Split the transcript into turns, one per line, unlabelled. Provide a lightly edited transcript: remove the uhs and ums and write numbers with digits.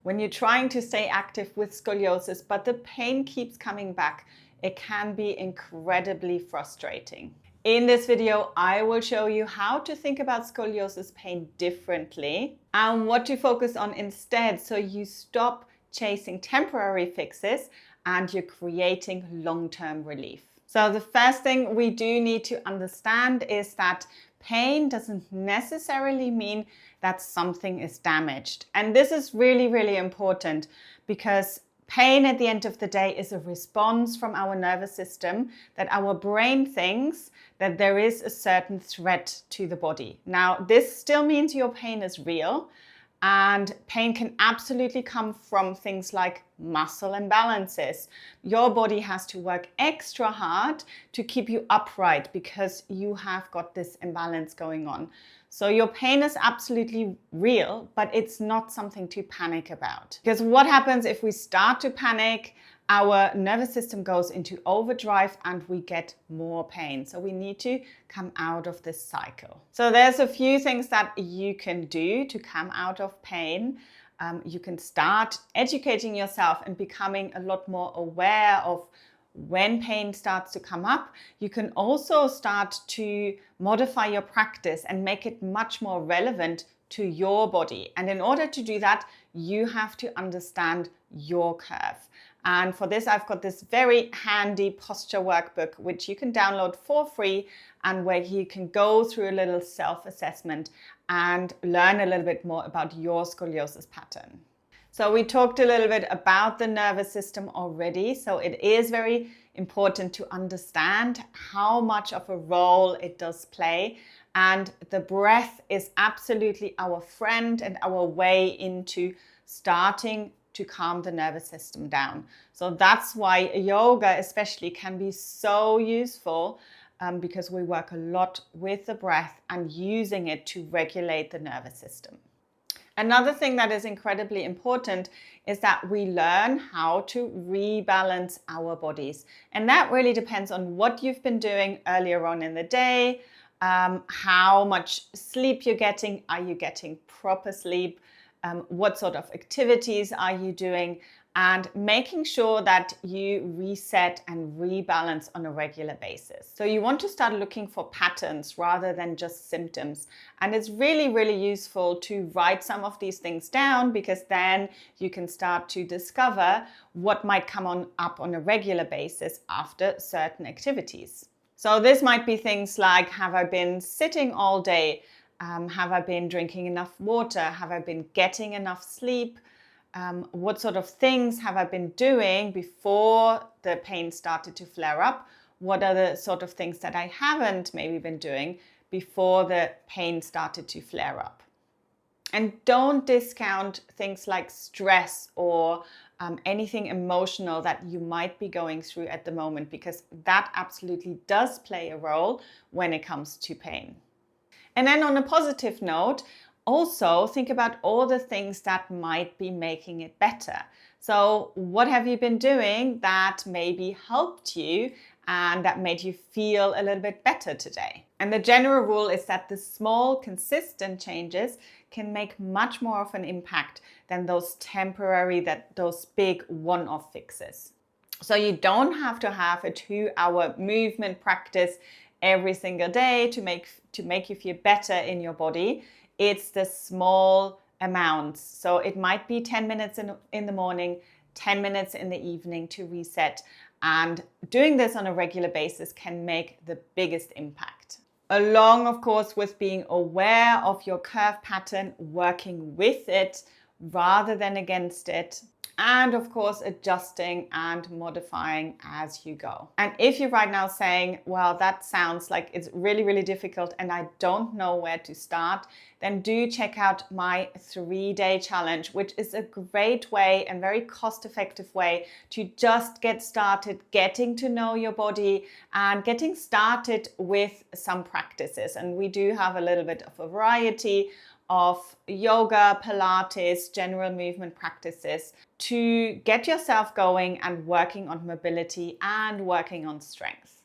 When you're trying to stay active with scoliosis, but the pain keeps coming back, it can be incredibly frustrating. In this video, I will show you how to think about scoliosis pain differently and what to focus on instead so you stop chasing temporary fixes and you're creating long-term relief. So the first thing we do need to understand is that pain doesn't necessarily mean that something is damaged. And this is really, really important because pain at the end of the day is a response from our nervous system that our brain thinks that there is a certain threat to the body. Now, this still means your pain is real, and pain can absolutely come from things like muscle imbalances. Your body has to work extra hard to keep you upright because you have got this imbalance going on. So your pain is absolutely real, but it's not something to panic about. Because what happens if we start to panic? Our nervous system goes into overdrive and we get more pain. So we need to come out of this cycle. So there's a few things that you can do to come out of pain. You can start educating yourself and becoming a lot more aware of when pain starts to come up. You can also start to modify your practice and make it much more relevant to your body. And in order to do that, you have to understand your curve. And for this, I've got this very handy posture workbook, which you can download for free and where you can go through a little self-assessment and learn a little bit more about your scoliosis pattern. So we talked a little bit about the nervous system already. So it is very important to understand how much of a role it does play. And the breath is absolutely our friend and our way into starting to calm the nervous system down. So that's why yoga especially can be so useful because we work a lot with the breath and using it to regulate the nervous system. Another thing that is incredibly important is that we learn how to rebalance our bodies. And that really depends on what you've been doing earlier on in the day, how much sleep you're getting. Are you getting proper sleep? What sort of activities are you doing? And making sure that you reset and rebalance on a regular basis. So you want to start looking for patterns rather than just symptoms. And it's really, really useful to write some of these things down because then you can start to discover what might come up on a regular basis after certain activities. So this might be things like, have I been sitting all day? Have I been drinking enough water? Have I been getting enough sleep? What sort of things have I been doing before the pain started to flare up? What are the sort of things that I haven't maybe been doing before the pain started to flare up? And don't discount things like stress or anything emotional that you might be going through at the moment, because that absolutely does play a role when it comes to pain. And then on a positive note, also think about all the things that might be making it better. So what have you been doing that maybe helped you and that made you feel a little bit better today? And the general rule is that the small, consistent changes can make much more of an impact than those those big one-off fixes. So you don't have to have a 2-hour movement practice every single day to make you feel better in your body. It's the small amounts. So it might be 10 minutes in the morning, 10 minutes in the evening to reset. And doing this on a regular basis can make the biggest impact. Along, of course, with being aware of your curve pattern, working with it rather than against it. And of course, adjusting and modifying as you go. And if you're right now saying, well, that sounds like it's really, really difficult and I don't know where to start, then do check out my 3-day challenge, which is a great way and very cost-effective way to just get started, getting to know your body and getting started with some practices. And we do have a little bit of a variety of yoga, Pilates, general movement practices to get yourself going and working on mobility and working on strength.